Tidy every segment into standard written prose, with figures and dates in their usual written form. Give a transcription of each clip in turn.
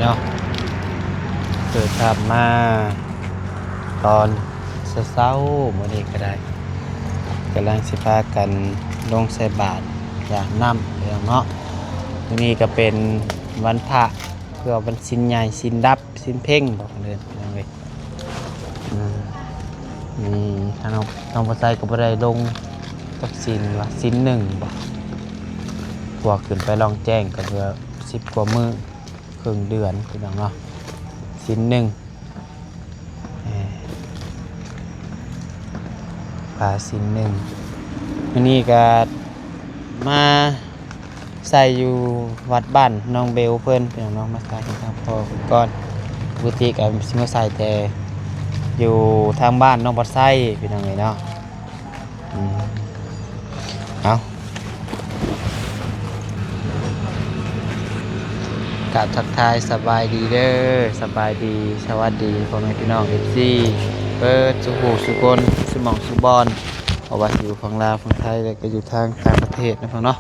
เนาะเกิดกลับมาตอนเช้าๆมื้อนี้ก็ได้กำลังสิพากันลงใส่บาตรอย่างน้ำพี่น้องเนาะมื้อนี้ก็เป็นวันพระเพื่อวันศีลใหญ่ศีลดับศีลเพ่งบอกเด้อพี่น้องเอ้ยนี่ทางน้องบ่ใส่ก็บ่ได้ลงจักศีลว่าศีลหนึ่งบ่พวกขึ้นไปลองแจ้งก็เพื่อ10กว่ามื้อครึ่งเดือนพี่น้องเนาะศีลหนึ่งปลาศีลหนึ่งวันนี้ก็มาใส่อยู่วัดบ้านน้องเบลเพิ่นพี่น้องมาใส่ทางพ่อก่อนปกติก็สิมาใส่แต่อยู่ทางบ้านน้องบ่ใส่พี่น้องเอ้ยเนาะเอากะทักทายสบายดีเด้อสบายดีสวัสดีพ่อแม่พี่น้อง FC เปิดสุขุสุคนสุหม่องสุบอนเพราะว่าอยู่ฝั่งลาวฝั่งไทยแล้วก็อยู่ทางต่างประเทศนะพ่อเนาะ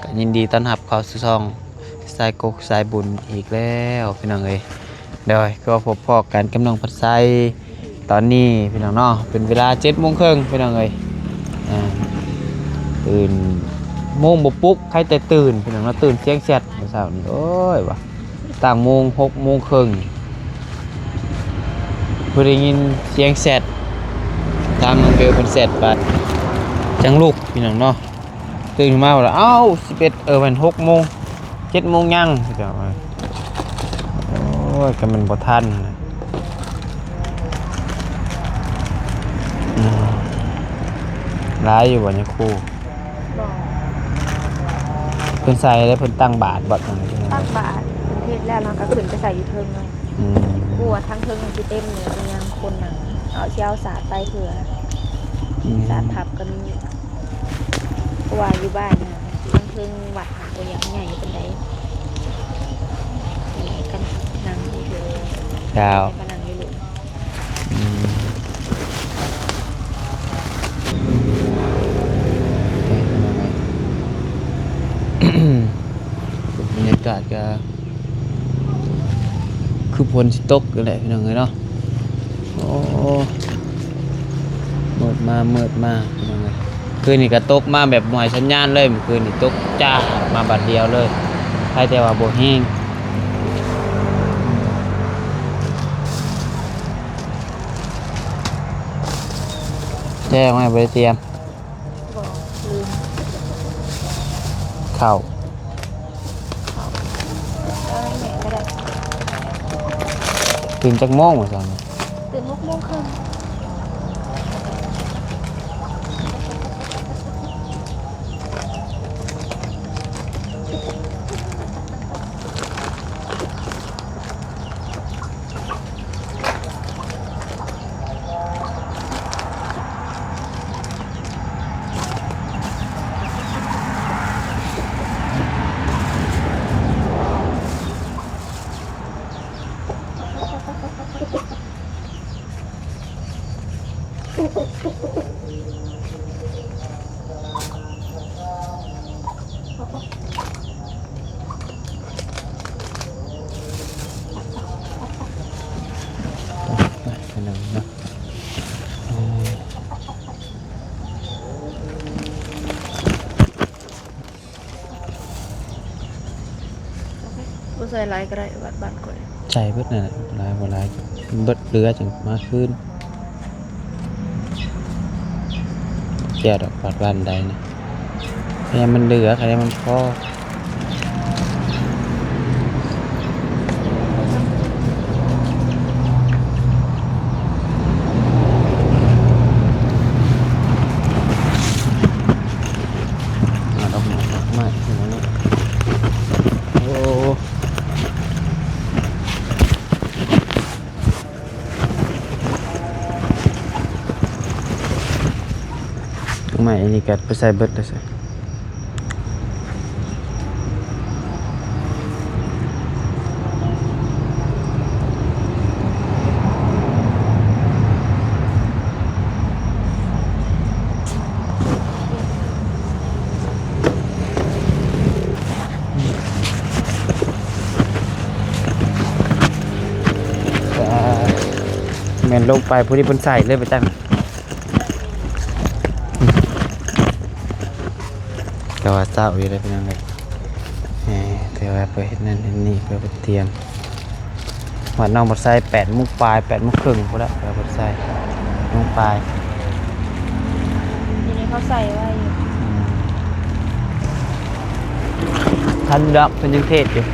ก็ยินดีต้อนรับเข้าสู่ช่องสายกกสายบุญอีกแล้วพี่น้องเอ้ยเดี๋ยวก็พบพอกันกำลังพัดไซตอนนี้พี่น้องเนาะเป็นเวลา7:30นพี่น้องเอ้ยตื่นโมงบ่ปลุกใครแต่ตื่นพี่น้องเนาะตื่นเสียงแซดเมื่อเช้านี้โอ้ยว่ะต่างโมง6:30นเพิ่นได้ยินเสียงแซดทางเบลเป็นแซดไปจังลูกพี่น้องเนาะตื่นมาแล้วเอ้า11มัน6:00 7:00ยังเดี๋ยวโอ้ยก็มันบ่ทันร้ายอยู่บ่เนี่ยครูเพิ่นใส่แล้วเพิ่นตั้งบาตรบ่จังซี่นะตั้งบาทประเทศแล้วเราก็ขึ้นไปใส่อยู่เทิงเลยกลัวทั้งเทิงมันสิเต็มเลยยังคนน่ะเอาเชี่ยวสาดไปเผื่อสาดทับก็มีกลัวอยู่บ้านน่ะทั้งเทิงวัดตัวอย่างใหญ่เป็นไดกันนั่งอยู่เถิงดาวก็นั่งอยู่เลยบรรยากาศก็คือฝนสิตกนั่นแหละพี่น้องเอ้ยเนาะโอ้มืดมาพี่น้องเอ้ยคืนนี้ก็ตกมาแบบหน่วยสัญญาณเลยเมื่อคืนนี้ตกจ้ามาบัดเดียวเลยใครแต่ว่าบ่แห้งแจ้งไว้บ่ได้เตรียมบอกลืมข้าวแม่ก็ได้ตื่นจักโมงว่าซั่นตื่น6:30นพี่น้องเนาะบ่ใส่หลายก็ได้วัดบ้านก่อย ใช่เบิดนั่นแหละหลายบ่หลายเบิดเรือจังมาคืนแก่ดอกปัดบ้านใดนะใครมันเหลือใครมันพอดอกไม้ถึงแล้วโอ้ดอกไม้อันนี้ก็ไปใส่เบิดเลยสิ แม่นลงไปผู้ที่เพิ่นใส่เลยไปจังก็ว่าเจ้าอยู่ได้เป็นยังไงแต่ว่าไปเฮ็ดนั่นเฮ็ดนี่เพื่อไปเตรียมวัดน้องบ่ใส่8 โมงปลาย8 โมงครึ่งพุ่นละเพื่อบ่ใส่โมงปลาย ทีนี้เขาใส่ไว้อยู่ ท่านรับเป็นยังเทศอยู่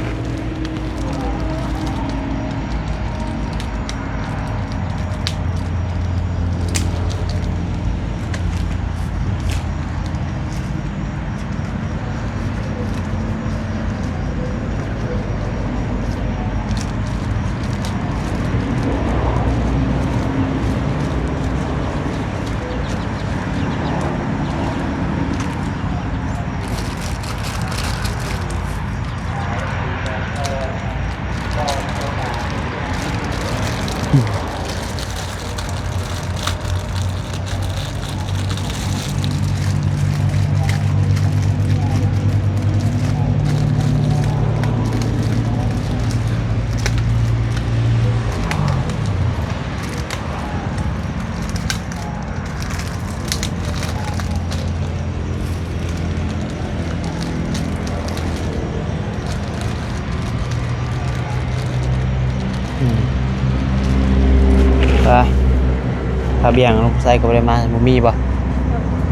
ถ้าเบี่ยงลงใส่ก็บ่ได้มาบ่มีบ่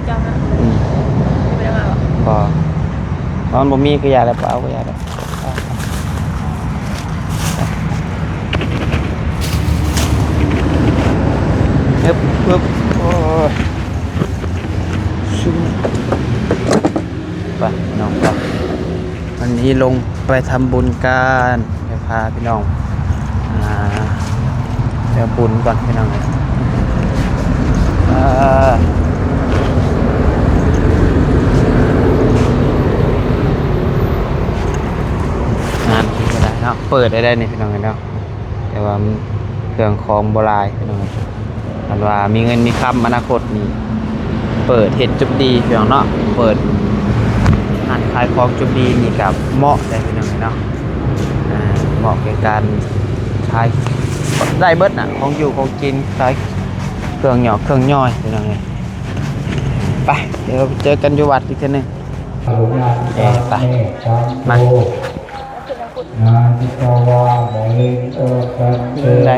เจ้านะไม่ได้มาหรอ บ่เพราะมันบ่มีก็อย่าแล้วเปล่าก็อย่าแล้วปึ๊บโอ้ยชุ่มไปน้องไปวันนี้ลงไปทำบุญกันไปพาพี่น้องเดี๋ยวบุญก่อนพี่น้องงานก็ได้เนาะเปิดได้นี่พี่น้องเนาะแต่ว่าเครื่องของโบราณพี่น้องอันว่ามีเงินมีคำอนาคตนี่เปิดเห็ดจุดดีพี่น้องเนาะเปิดร้านขายของจุดดีนี่กับเหมาะได้พี่น้องเนาะเหมาะแก่การขายได้เบิดน่ะของอยู่ของกินขายเครื่องหยอกเครื่องย่อยพี่น้องไปเดี๋ยวเจอกันอยู่วัดอีกทีนึงไปมาได้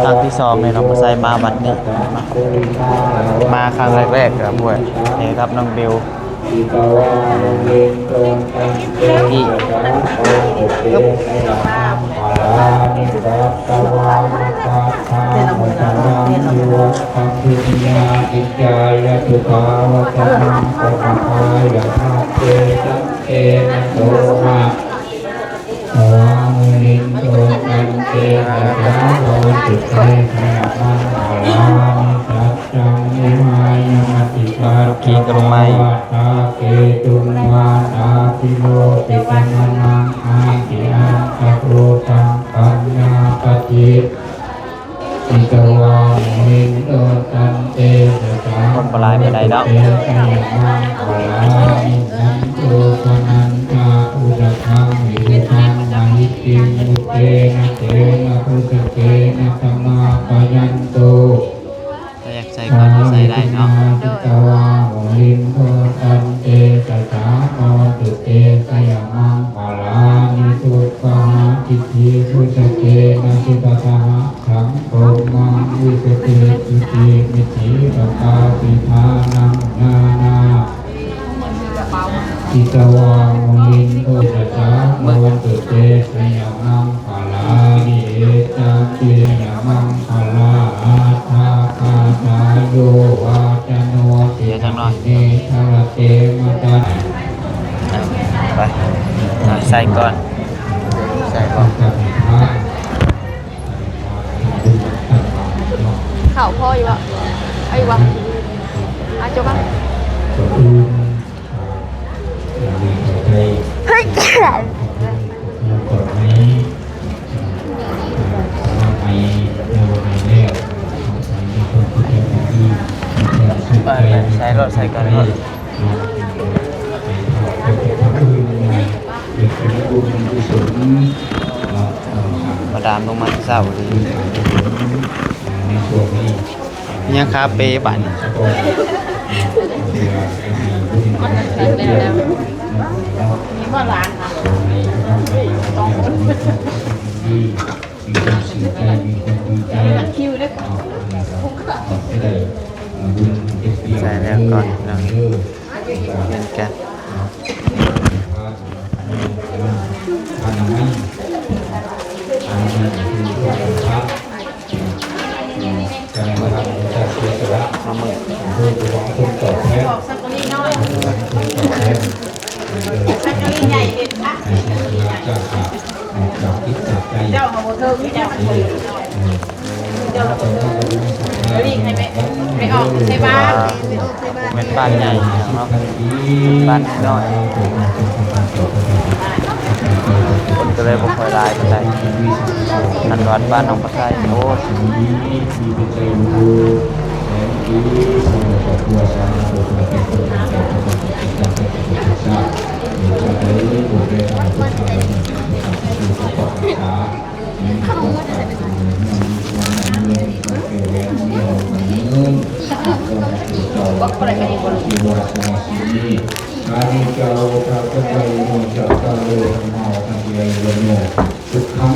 ครั้งที่2เนี่ยน้องมาใส่มาบัดนี้มาครั้งแรกๆครับพวกนี่ครับน้องเบลที่ขี่กระไมเกตุมมานาติโมติกังนังอาทิอังคโรตังปัญญาปฏิติกวามินโตตันเตสะคนปลายไปไหนเนาะปนันตาอุดทังวิทังนาหิติมุเตนะเตนะพุทธเตนะธรรมาปยันโตถ้าอยากใส่ก่อนใส่ได้เนาะลิมโพตันเตสะสาโมตุเตสยามังปาลานิสุปะหาทิฏฐิสุตเตนะสิปะทะสังโฆมังวิสติสุติมิถิปะกาปิทานังนานาอิตวามุลินโพสะสาโมตุเตสยามังปาลานิเอตาเตยามังปาลาอาทาคาตาโยวาจโนเตทารเตมตันไปใส่ก่อนใส่ก่อนข่าวพ่ออยู่วะไอ้วะอาจจะบ้างเฮ้ยไปใส่รถใส่กันรถ ศลเนาะ มาดามลงมาที่เศร้าดี ในช่วงนี้ ยังคาเฟ่บ้าน สกอตมีบ่ร้านค่ะ มีคนเสียใจมีคนดีใจ คิวด้วย ได้บุญเด็กเดียว ใส่แล้วก่อนน้อง เลิก เล่นกัน อนามัยอนามัยคือพระการกระทำจากเสียสละ มามือ โดยหวังคนตอบแทน สักกะลีน้อย คนตอบแทน สักกะลีใหญ่เด็ดค่ะ ในเวลาจากจากคิดจากใจ เจ้าของบ่เทิงเจ้ามันบ่เจ้าของบ่เทิงเดี๋ยวนี้ให้ไปออกใช้บ้าน เป็นบ้านใหญ่เนาะบ้านน้อยคนก็เลยบ่ค่อยหลายปานใดอันวัดบ้านน้องปลาไทยโอ้ย มีเป็นใจดูแสนดีสมบูรณ์ตัวสารตัวเป็นตัวเป็นตัวเป็นตัวเป็นตัวเป็นชาติมีชาติได้บทได้ทำตัวชาติมีตัวต่อชามีตัวต่างมีวันนี้มีเกลียมีวันนี้ก็อะไรกันอีกคนที่ว่าสมาชิกการที่เจ้าพระพุทธเจ้าโมจักรโลกมาทันทีเลยโมทุกครั้ง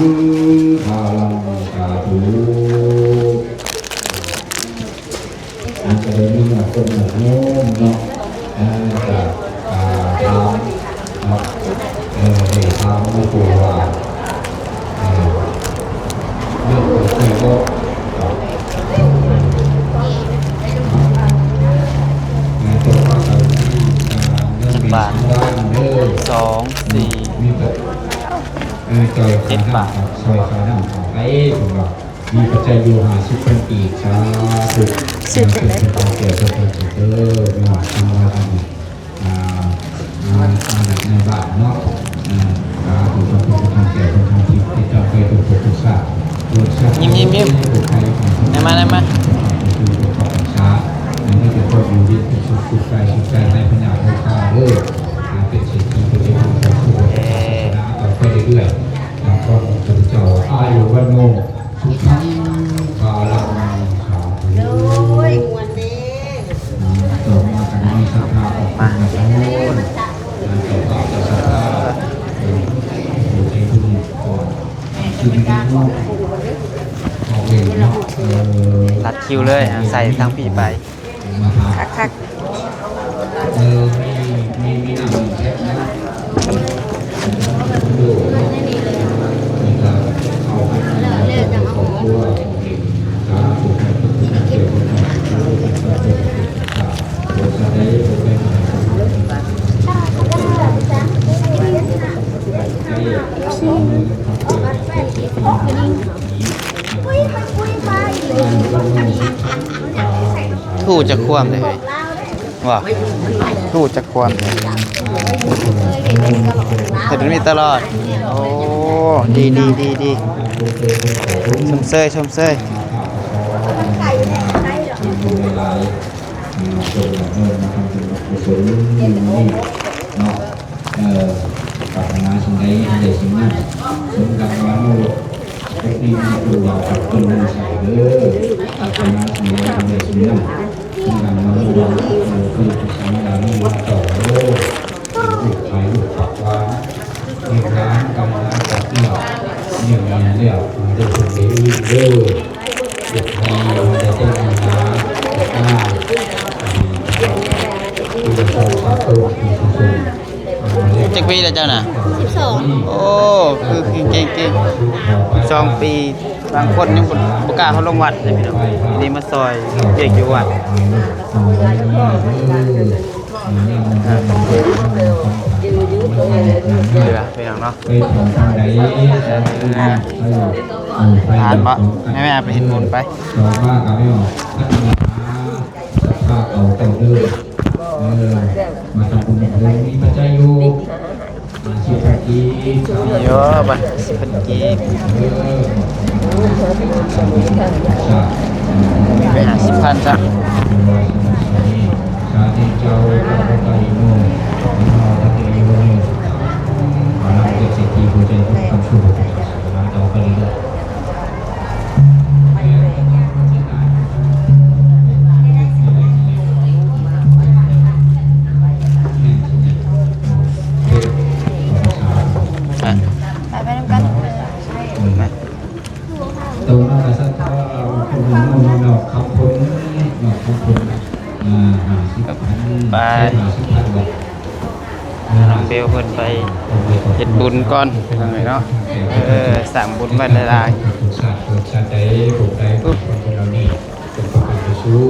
พาลังสาธุอันจะได้มีคนหนุ่มโน้มเนาะจากทางเนาะได้ทางมาปูว่าเรื่องของใครก็ตัวภาษาที่บ้านเด้อ 2 มีแบบจอยขาหน้าซอยขาหน้าของไอ้ผมว่ามีปัจจัยอยู่50,000ปีสาธุเป็นการแก่ตัวเป็นเด้อไม่ว่าทำอะไรกันในบ้านเนาะสาธุเป็นการแก่เป็นการที่ที่จะไปถูกทุกศาสตร์ยิ้มได้มาได้มา คือเป็นของชาอันนี้เป็นคนอยู่ดีเป็นสุขใจในปัญญาโลกาเด้อเป็นสิ่งที่เป็นสิ่งที่เป็นสิ่งที่นะต่อไปเรื่อยๆแล้วก็พระเจ้าอายุวันโนสุขังกาลังสาธุโอ้ยมวนเด้ต่อมากันมีศรัทธาออกมาทั้งโน้นต่อมาจะศรัทธาอยู่ในทุนก่อนคือมีน้องออกเองเนาะรัดคิวเลยใส่ทางผีไป มาหา คัก มีหนังแค่นะดูมีการเอาไปของตัวการถูกการถูกการเกี่ยวกับการถูกการถูกการโดยใช้โดยเป็นทู่จะคว่ำเลยว่าทู่จะคว่ำเลยเห็นมันมีตลอดโอ้ดีชมเซยเวลาเงินมาทำเป็นกุศลนี่เนาะปรารถนาสิ่งใดให้ได้สิ่งนั้นสมดังวาโนไอ้ที่มีตัวกับต้นมือใส่เด้อปรารถนาสิ่งใดให้ได้สิ่งนั้นสมดังวาโนคือสังฆานุวัตต่อโลกลูกขายลูกปักวาเรียกร้านกำลังจัดเดี่ยวเดี่ยวเดี่ยวเดี๋ยวคนนี้เด้อเด็กพอเดี๋ยวต้องมาหาหน้าจักปีแล้วเจ้าน่ะโอ้คือเก่ง2 ปีบางคนยังบ่กล้าเขาลงวัดเลยพี่น้องนี่มาซอยเด็กอยู่วัดเดี๋ยวพี่น้องเนาะทานบ่ให้แม่ไปเห็นบุญไปต่อมากับไม่ออกพัฒนาสภาพเอาเต่าเดิมมาทำบุญเลยมีปัจจัยอยู่มาชิพกีเยอะบ่10,000กีบไป50,000จ้ะชาติเจ้าพระไตรโมนตะเกียโยนพลังเจ็ดสิบปีผู้ใจ ดอกคำพ้นดอกคำพ้น50,000ไป 50,000บาท น้องเบลเพิ่นไปเฮ็ดบุญก่อนทางไหนเนาะสั่งบุญไว้หลาย ทุกชาติเกิดชาติใดผมใดคนคนเรานี่เป็นประกันสู้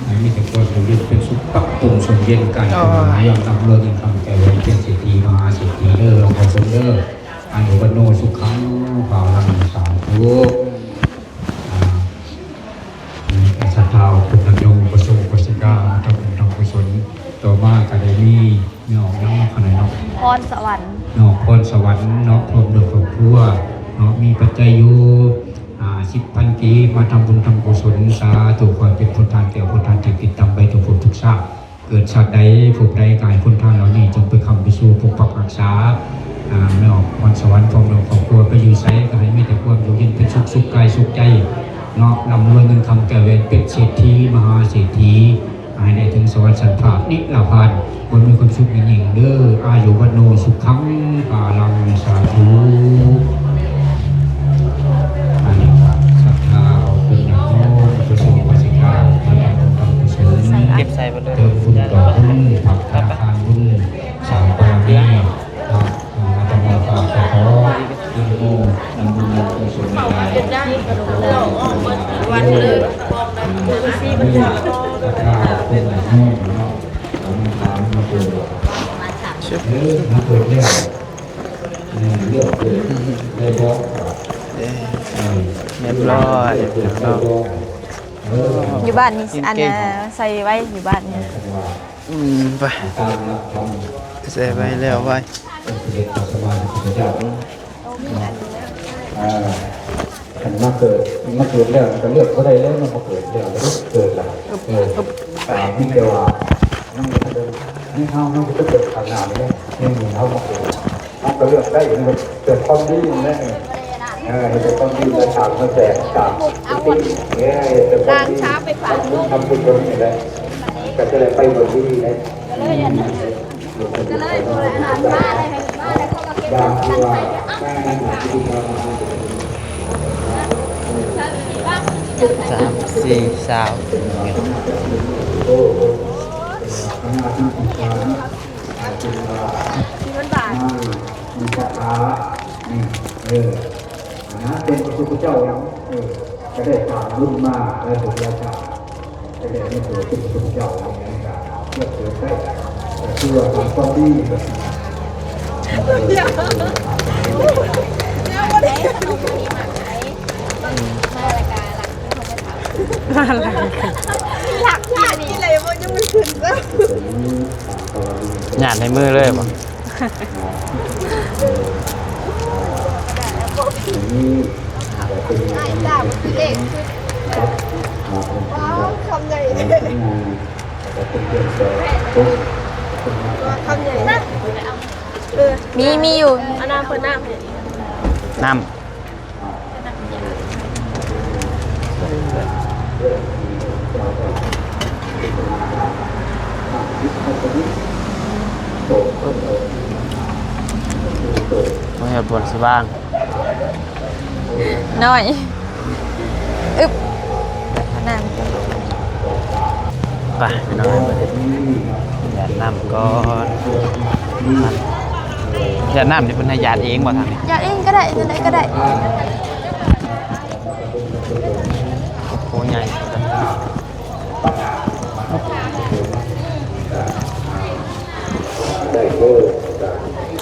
ให้มีแต่ความอยู่ดีเป็นสุขปักตุ่มสมเย็นกันยอมนำเลิกยังทำแก่ไว้เป็นเศรษฐีมหาเศรษฐีเด้อขอบคุณเด้ออายุวันโนสุขังภาลังสาธุศรัทธาคุณธรรมยงประสงค์ประสิกาทำบุญทำกุศลต่อมาก็ได้มีเนาะยังขนาดเนาะ พรสวรรค์ เนาะพรสวรรค์เนาะพร้อมด้วยครอบครัวเนาะมีปัจจัยอยู่10,000 กีมาทำบุญทำกุศลสาธุขอเป็นผลทานแก่ผลทานที่ติดตามไปทุกภพทุกชาติเกิดชาติใดภพใดกายผลทานเหล่านี้จงไปคำไปสู่ปกปักรักษาไม่ออกพรสวรรค์พร้อมด้วยครอบครัวไปอยู่ไสก็ให้มีแต่ความอยู่เย็นเป็นสุขกายสุขใจเนาะนำรวยเงินคำแก่เวรเป็นเศรษฐีมหาเศรษฐีให้ได้ถึงสวรรค์สันพานิลาภานคนมีความสุขยิ่งเด้ออายุวันโนสุขังภาลังสาธุอันนี้ครับศรัทธาเอาเป็นอย่างโน้กุศลปัจจิกามาทำบุญทำกุศล ๆเก็บใส่ไปเลย เติมบุญต่อบุญผักทานทานบุญสร้างบารมีครับอาตมาฝากขออินโมนำบุญนำกุศลมาได้วันเลยศรัทธาเป็นอย่างโน้เนาะมาเปิดมาเปิดเรื่องเลือกเปิดได้บอก เรียบร้อยเนาะ อยู่บ้านนี่อันน่ะใส่ไว้อยู่บ้านนี่ ไปใส่ไปแล้วไว้ ขันมาเกิดแล้วก็เลือกเขาได้แล้วมันพอเกิดแล้วก็เกิดแล้วนี่เดียวว่านั่งเดินนี่เขานั่งก็เกิดขนาดนี้นี่เหมือนเขามาเกิดเขาก็เลือกได้มันเกิดความดีนะเกิดความดีแล้วถามมาแสนถามตีเนี่ยแต่ความดีทำบุญตรงนี้ได้ก็จะได้ไปบนที่ดีได้ก็เลยโบราณบ้านเลยบ้านเลยเขาก็เก็บบ้านที่ว่าแม่ที่ว่า3 4 สาว มันบาท มีคาถานะเป็นพระพุทธเจ้าแล้วก็ได้ผ่านรุ่นมาและถูกราชาก็ได้ไม่ถูกเป็นพระพุทธเจ้าอย่างนี้ก็เลือกเกิดได้แต่คือว่าทำความดีแบบหลักชาตินี่เลยมันจะมันขึ้นซะ หยาดในมือเลยบ่ ไอ้จ้ามันคือเด็กว้าวคำใหญ่คำใหญ่นะมีอยู่อันน้ำเปิดน้ำ น้ำไม่ให้ปวดสว่าง น้อยอึบน้ำ ไปพี่น้องหยาดน้ำก่อนหยาดน้ำนี่เป็นให้หยาดเองบ่ทางนี้ อยากเองก็ได้จะไหนก็ได้ โอ้ใหญ่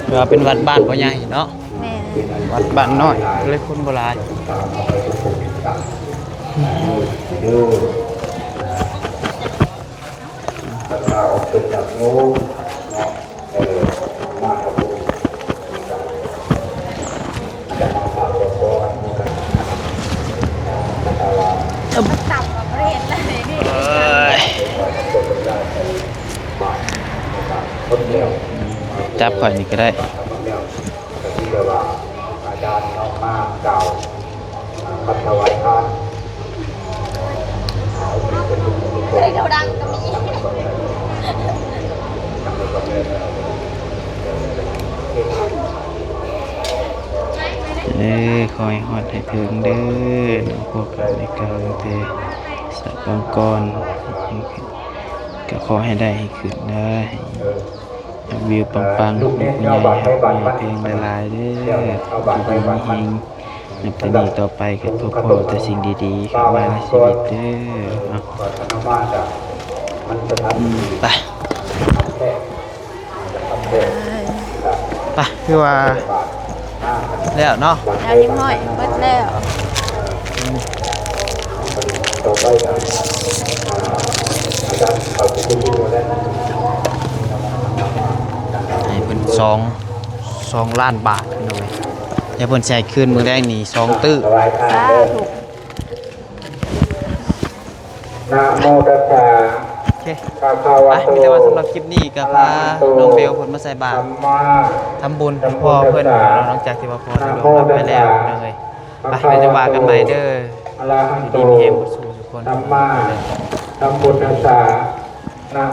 เพื่อเป็นวัดบ้านบ่ใหญ่เนาะ แม่ วัดบ้านน้อยเลยคนโบราณ เราเป็นแบบโน้มากครับผมจะมาฝากตัวก่อนกันต่ำกว่าประเทศเลยนี่ เอ้ย คนเดียว จับข่อยนี่ก็ได้ คนเดียวที่เรียกว่าอาจารย์น้องมากเก่าพัฒวัยทาน เดี๋ยวดังก็มี คอยฮอดให้ถึงเด้อน้องพวกกันในเก่าเด้อ สะปังกรก็ขอให้ได้ให้ขึ้นได้วิวปังๆลูกใหญ่ครับมีเพลงหลายๆเด้อดีๆมีเฮงนับแต่นี้ต่อไปก็พบแต่สิ่งดีๆเข้ามาในชีวิตเด้อเนาะไปไปคือว่าแล้วเนาะ แล้วยิ้มห้อยเบิดแล้ว ให้เพิ่น2 ล้านบาทพี่น้องเอ้ยให้เพิ่นใช้คืนมื้อแรกนี่2 ตื้อ สาธุ นะโมตัสสะ โอเค ภะคะ ไป วะโต มีแต่ว่าสำหรับคลิปนี้ก็พาน้องเบลเพิ่นมาใส่บาตร สัมมา ทำบุญให้พ่อเพิ่นหลังจากที่ว่าพ่อได้ล่วงลับไปแล้วพี่น้องเอ้ยไปไปจะว่ากันใหม่เด้อ อะระหันโต ดีมีแฮงบ่สู้ทุกคน สัมมาสัมพุทธัสสะ